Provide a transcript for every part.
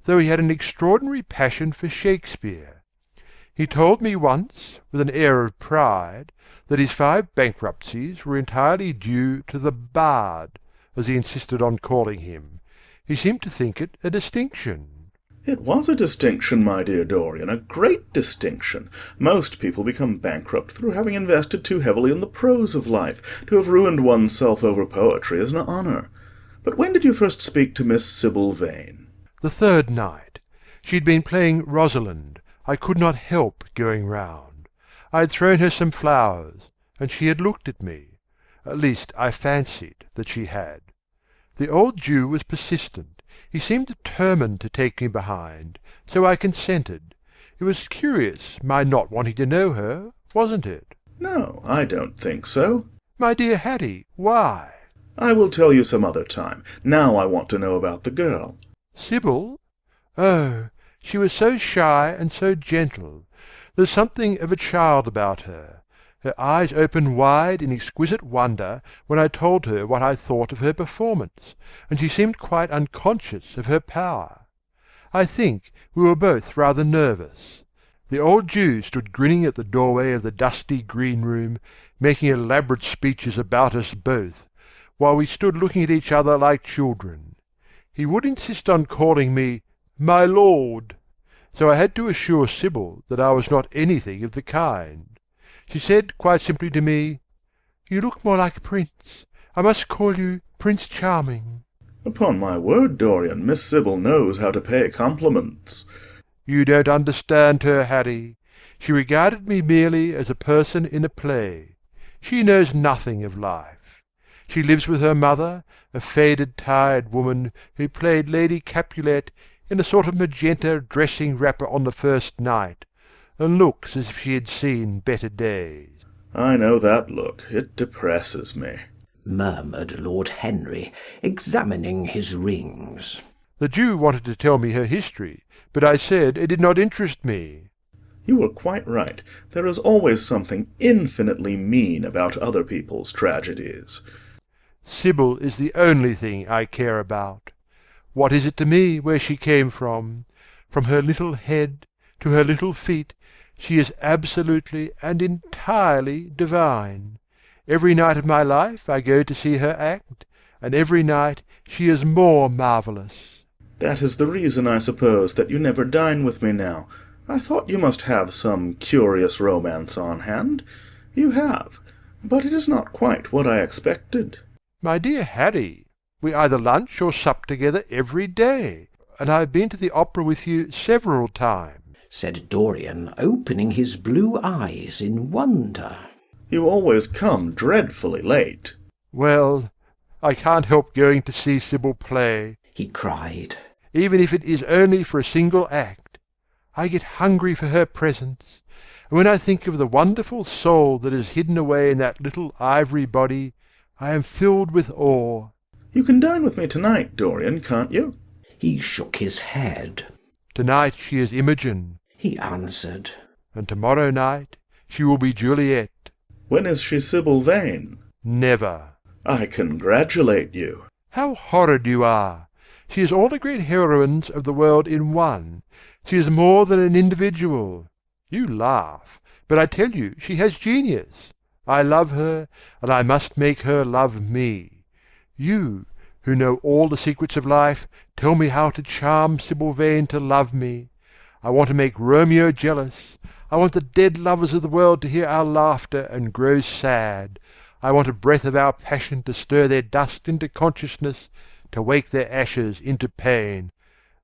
though he had an extraordinary passion for Shakespeare. He told me once, with an air of pride, that his 5 bankruptcies were entirely due to the Bard, as he insisted on calling him. He seemed to think it a distinction. It was a distinction, my dear Dorian, a great distinction. Most people become bankrupt through having invested too heavily in the prose of life. To have ruined oneself over poetry is an honour. But when did you first speak to Miss Sibyl Vane? The 3rd night. She'd been playing Rosalind. I could not help going round. I had thrown her some flowers, and she had looked at me. At least, I fancied that she had. The old Jew was persistent. He seemed determined to take me behind, so I consented. It was curious, my not wanting to know her, wasn't it? No, I don't think so. My dear Hattie, why? I will tell you some other time. Now I want to know about the girl. Sibyl? Oh, she was so shy and so gentle. There's something of a child about her. Her eyes opened wide in exquisite wonder when I told her what I thought of her performance, and she seemed quite unconscious of her power. I think we were both rather nervous. The old Jew stood grinning at the doorway of the dusty green room, making elaborate speeches about us both, while we stood looking at each other like children. He would insist on calling me "my lord," so I had to assure Sibyl that I was not anything of the kind. She said quite simply to me, "You look more like a prince. I must call you Prince Charming." Upon my word, Dorian, Miss Sibyl knows how to pay compliments. You don't understand her, Harry. She regarded me merely as a person in a play. She knows nothing of life. She lives with her mother, a faded, tired woman who played Lady Capulet in a sort of magenta dressing wrapper on the first night, and looks as if she had seen better days. I know that look. It depresses me, murmured Lord Henry, examining his rings. The Jew wanted to tell me her history, but I said it did not interest me. You were quite right. There is always something infinitely mean about other people's tragedies. Sibyl is the only thing I care about. What is it to me where she came from? From her little head to her little feet, she is absolutely and entirely divine. Every night of my life I go to see her act, and every night she is more marvellous. That is the reason, I suppose, that you never dine with me now. I thought you must have some curious romance on hand. You have, but it is not quite what I expected. My dear Harry, we either lunch or sup together every day, and I have been to the opera with you several times, said Dorian, opening his blue eyes in wonder. You always come dreadfully late. Well, I can't help going to see Sibyl play, he cried, even if it is only for a single act. I get hungry for her presence, and when I think of the wonderful soul that is hidden away in that little ivory body, I am filled with awe. You can dine with me tonight, Dorian, can't you? He shook his head. Tonight she is Imogen, he answered, and tomorrow night she will be Juliet. When is she Sibyl Vane? Never. I congratulate you. How horrid you are! She is all the great heroines of the world in one. She is more than an individual. You laugh, but I tell you she has genius. I love her, and I must make her love me. You, who know all the secrets of life, tell me how to charm Sibyl Vane to love me. I want to make Romeo jealous. I want the dead lovers of the world to hear our laughter and grow sad. I want a breath of our passion to stir their dust into consciousness, to wake their ashes into pain.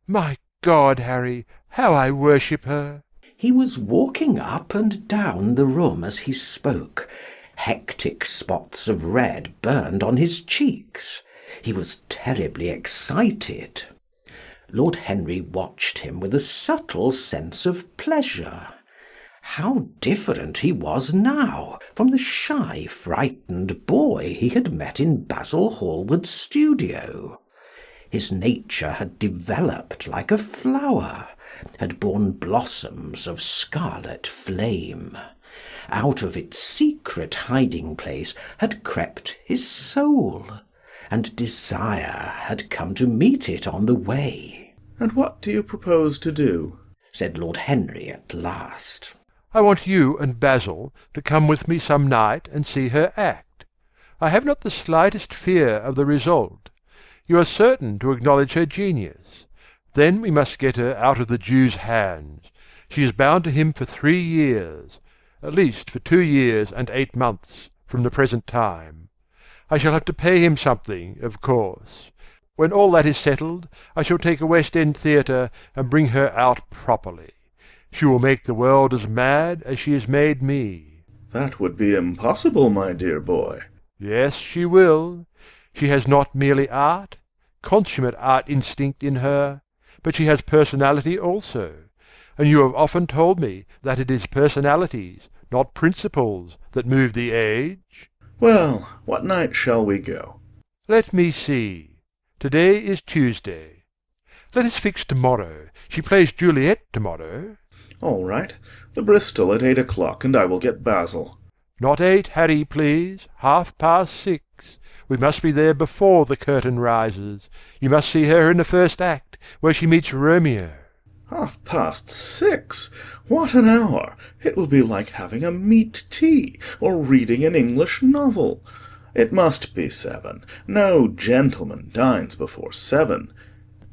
My God, Harry, how I worship her!" He was walking up and down the room as he spoke. Hectic spots of red burned on his cheeks. He was terribly excited. Lord Henry watched him with a subtle sense of pleasure. How different he was now from the shy, frightened boy he had met in Basil Hallward's studio. His nature had developed like a flower, had borne blossoms of scarlet flame. Out of its secret hiding-place had crept his soul, and desire had come to meet it on the way. "And what do you propose to do?" said Lord Henry at last. "I want you and Basil to come with me some night and see her act. I have not the slightest fear of the result. You are certain to acknowledge her genius. Then we must get her out of the Jew's hands. She is bound to him for 3 years, at least for 2 years and 8 months from the present time. I shall have to pay him something, of course. When all that is settled, I shall take a West End theatre and bring her out properly. She will make the world as mad as she has made me." "That would be impossible, my dear boy." "Yes, she will. She has not merely art, consummate art instinct in her, but she has personality also, and you have often told me that it is personalities, not principles, that move the age." "Well, what night shall we go?" "Let me see. To-day is Tuesday. Let us fix to-morrow. She plays Juliet to-morrow." "All right. The Bristol at 8 o'clock, and I will get Basil." "Not 8, Harry, please. 6:30. We must be there before the curtain rises. You must see her in the first act, where she meets Romeo." 6:30? What an hour! It will be like having a meat tea, or reading an English novel. It must be 7. No gentleman dines before 7.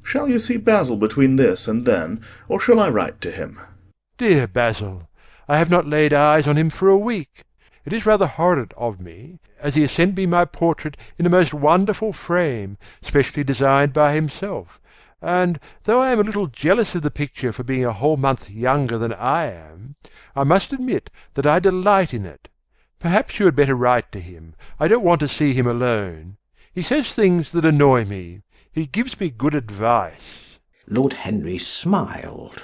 Shall you see Basil between this and then, or shall I write to him?" "Dear Basil, I have not laid eyes on him for a week. It is rather horrid of me, as he has sent me my portrait in a most wonderful frame, specially designed by himself, and, though I am a little jealous of the picture for being a whole month younger than I am, I must admit that I delight in it. Perhaps you had better write to him. I don't want to see him alone. He says things that annoy me. He gives me good advice." Lord Henry smiled.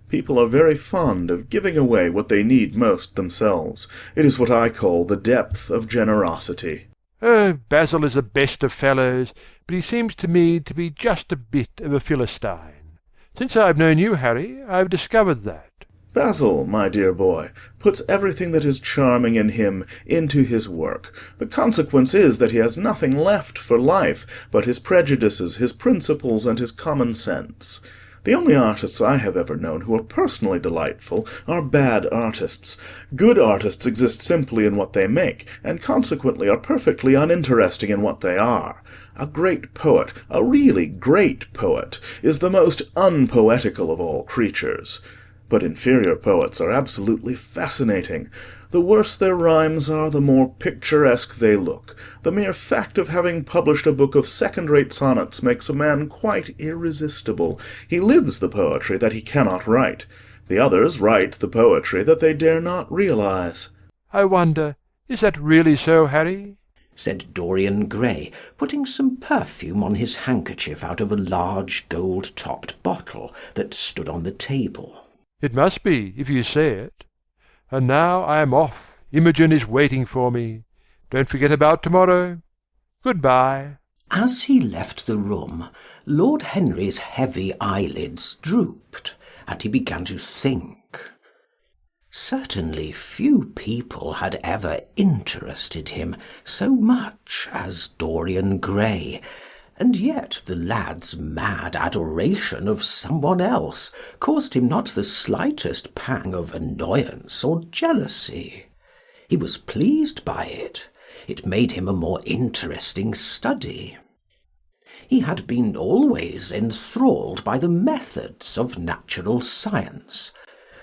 "People are very fond of giving away what they need most themselves. It is what I call the depth of generosity." "Oh, Basil is the best of fellows, but he seems to me to be just a bit of a Philistine. Since I have known you, Harry, I have discovered that." "Basil, my dear boy, puts everything that is charming in him into his work. The consequence is that he has nothing left for life but his prejudices, his principles, and his common sense. The only artists I have ever known who are personally delightful are bad artists. Good artists exist simply in what they make, and consequently are perfectly uninteresting in what they are. A great poet, a really great poet, is the most unpoetical of all creatures. But inferior poets are absolutely fascinating. The worse their rhymes are, the more picturesque they look. The mere fact of having published a book of second-rate sonnets makes a man quite irresistible. He lives the poetry that he cannot write. The others write the poetry that they dare not realize." "I wonder, is that really so, Harry?" said Dorian Gray, putting some perfume on his handkerchief out of a large gold-topped bottle that stood on the table. "It must be, if you say it. And now I am off. Imogen is waiting for me. Don't forget about to-morrow. Good-bye." As he left the room, Lord Henry's heavy eyelids drooped, and he began to think. Certainly few people had ever interested him so much as Dorian Gray, and yet the lad's mad adoration of someone else caused him not the slightest pang of annoyance or jealousy. He was pleased by it. It made him a more interesting study. He had been always enthralled by the methods of natural science,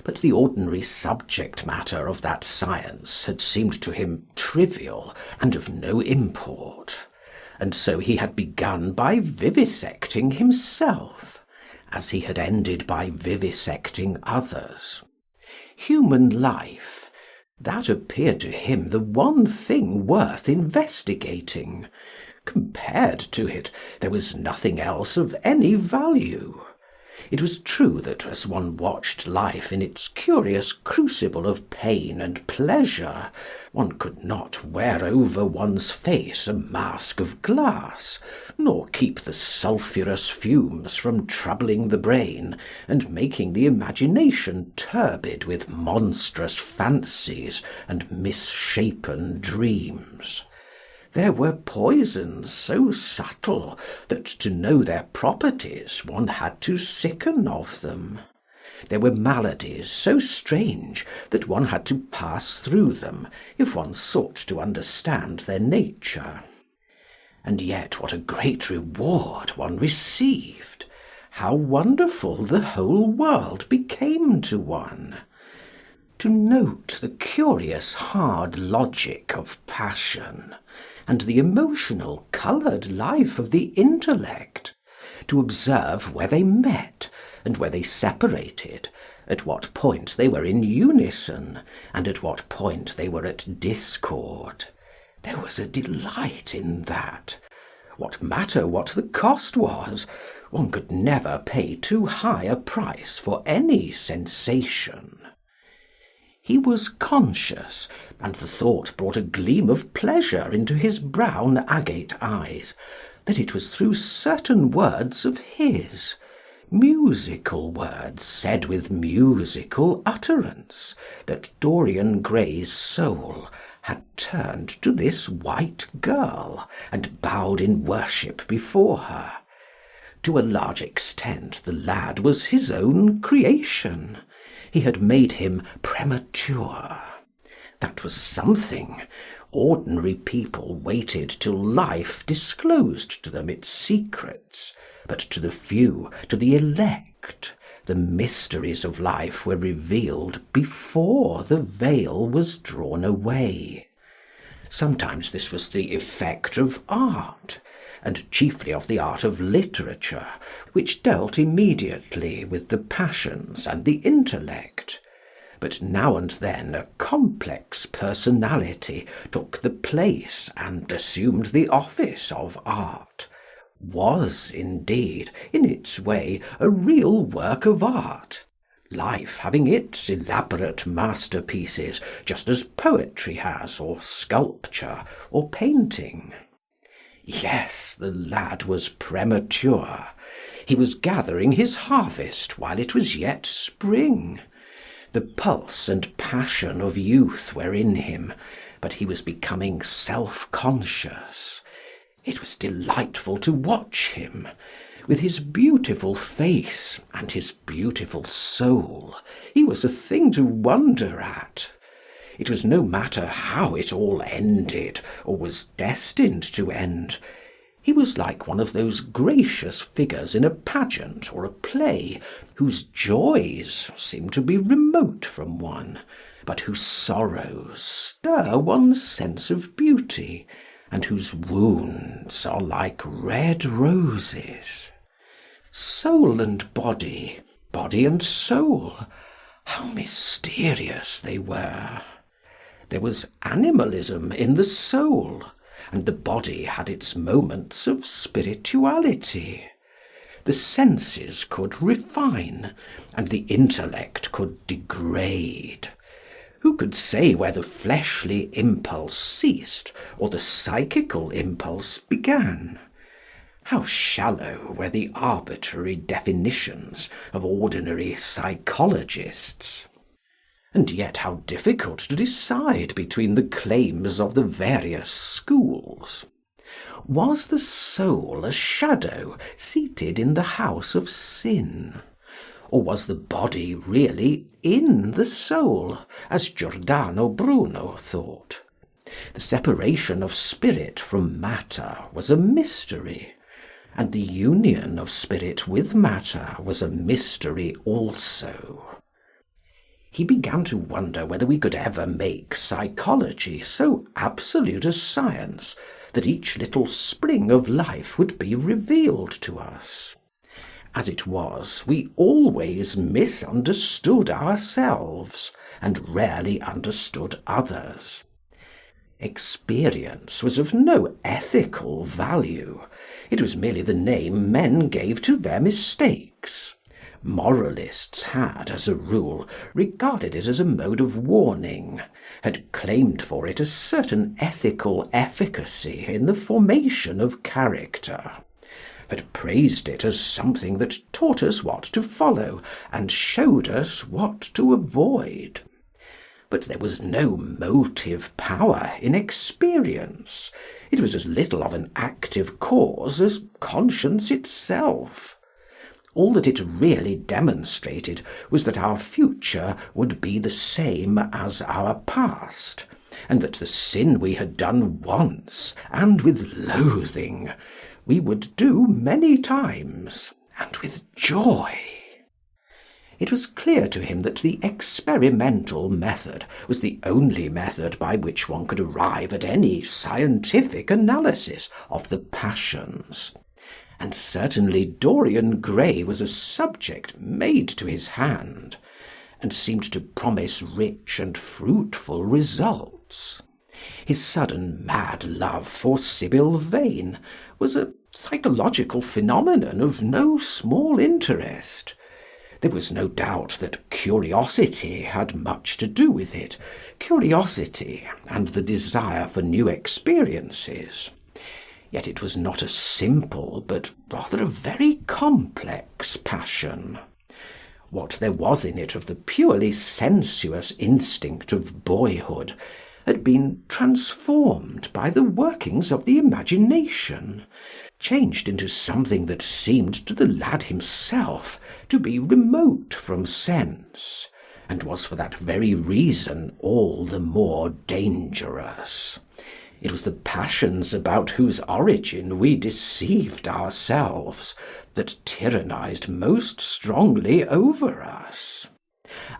but the ordinary subject matter of that science had seemed to him trivial and of no import. And so he had begun by vivisecting himself, as he had ended by vivisecting others. Human life, that appeared to him the one thing worth investigating. Compared to it, there was nothing else of any value. It was true that as one watched life in its curious crucible of pain and pleasure, one could not wear over one's face a mask of glass, nor keep the sulphurous fumes from troubling the brain and making the imagination turbid with monstrous fancies and misshapen dreams. There were poisons so subtle that to know their properties one had to sicken of them. There were maladies so strange that one had to pass through them if one sought to understand their nature. And yet what a great reward one received! How wonderful the whole world became to one! To note the curious hard logic of passion, and the emotional coloured life of the intellect, to observe where they met and where they separated, at what point they were in unison, and at what point they were at discord. There was a delight in that. What matter what the cost was? One could never pay too high a price for any sensation. He was conscious, and the thought brought a gleam of pleasure into his brown agate eyes, that it was through certain words of his, musical words said with musical utterance, that Dorian Gray's soul had turned to this white girl and bowed in worship before her. To a large extent the lad was his own creation. He had made him premature. That was something. Ordinary people waited till life disclosed to them its secrets, but to the few, to the elect, the mysteries of life were revealed before the veil was drawn away. Sometimes this was the effect of art, and chiefly of the art of literature, which dealt immediately with the passions and the intellect. But now and then a complex personality took the place and assumed the office of art, was indeed, in its way, a real work of art, life having its elaborate masterpieces, just as poetry has, or sculpture, or painting. Yes, the lad was premature. He was gathering his harvest while it was yet spring. The pulse and passion of youth were in him, but he was becoming self-conscious. It was delightful to watch him, with his beautiful face and his beautiful soul. He was a thing to wonder at. It was no matter how it all ended, or was destined to end. He was like one of those gracious figures in a pageant or a play, whose joys seem to be remote from one, but whose sorrows stir one's sense of beauty, and whose wounds are like red roses. Soul and body, body and soul, how mysterious they were! There was animalism in the soul, and the body had its moments of spirituality. The senses could refine, and the intellect could degrade. Who could say where the fleshly impulse ceased, or the psychical impulse began? How shallow were the arbitrary definitions of ordinary psychologists! And yet how difficult to decide between the claims of the various schools. Was the soul a shadow seated in the house of sin? Or was the body really in the soul, as Giordano Bruno thought? The separation of spirit from matter was a mystery, and the union of spirit with matter was a mystery also. He began to wonder whether we could ever make psychology so absolute a science that each little spring of life would be revealed to us. As it was, we always misunderstood ourselves, and rarely understood others. Experience was of no ethical value. It was merely the name men gave to their mistakes. Moralists had, as a rule, regarded it as a mode of warning, had claimed for it a certain ethical efficacy in the formation of character, had praised it as something that taught us what to follow and showed us what to avoid. But there was no motive power in experience. It was as little of an active cause as conscience itself. All that it really demonstrated was that our future would be the same as our past, and that the sin we had done once, and with loathing, we would do many times, and with joy. It was clear to him that the experimental method was the only method by which one could arrive at any scientific analysis of the passions. And certainly Dorian Gray was a subject made to his hand, and seemed to promise rich and fruitful results. His sudden mad love for Sibyl Vane was a psychological phenomenon of no small interest. There was no doubt that curiosity had much to do with it, curiosity and the desire for new experiences. Yet it was not a simple, but rather a very complex passion. What there was in it of the purely sensuous instinct of boyhood had been transformed by the workings of the imagination, changed into something that seemed to the lad himself to be remote from sense, and was for that very reason all the more dangerous. It was the passions about whose origin we deceived ourselves that tyrannized most strongly over us.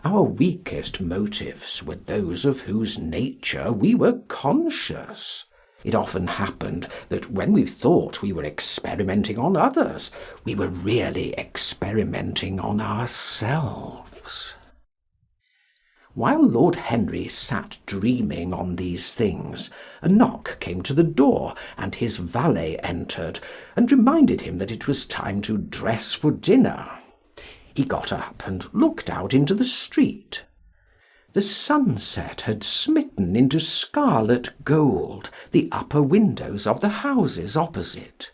Our weakest motives were those of whose nature we were conscious. It often happened that when we thought we were experimenting on others, we were really experimenting on ourselves. While Lord Henry sat dreaming on these things, a knock came to the door, and his valet entered, and reminded him that it was time to dress for dinner. He got up and looked out into the street. The sunset had smitten into scarlet gold the upper windows of the houses opposite.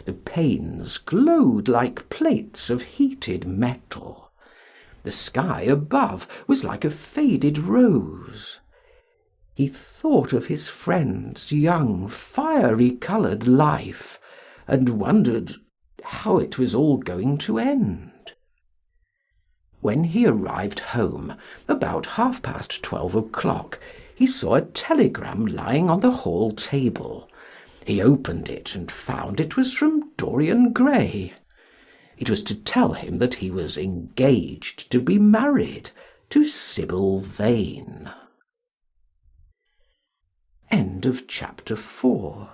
The panes glowed like plates of heated metal. The sky above was like a faded rose. He thought of his friend's young, fiery-coloured life, and wondered how it was all going to end. When he arrived home, about 12:30, he saw a telegram lying on the hall table. He opened it and found it was from Dorian Gray. It was to tell him that he was engaged to be married to Sibyl Vane. End of chapter 4.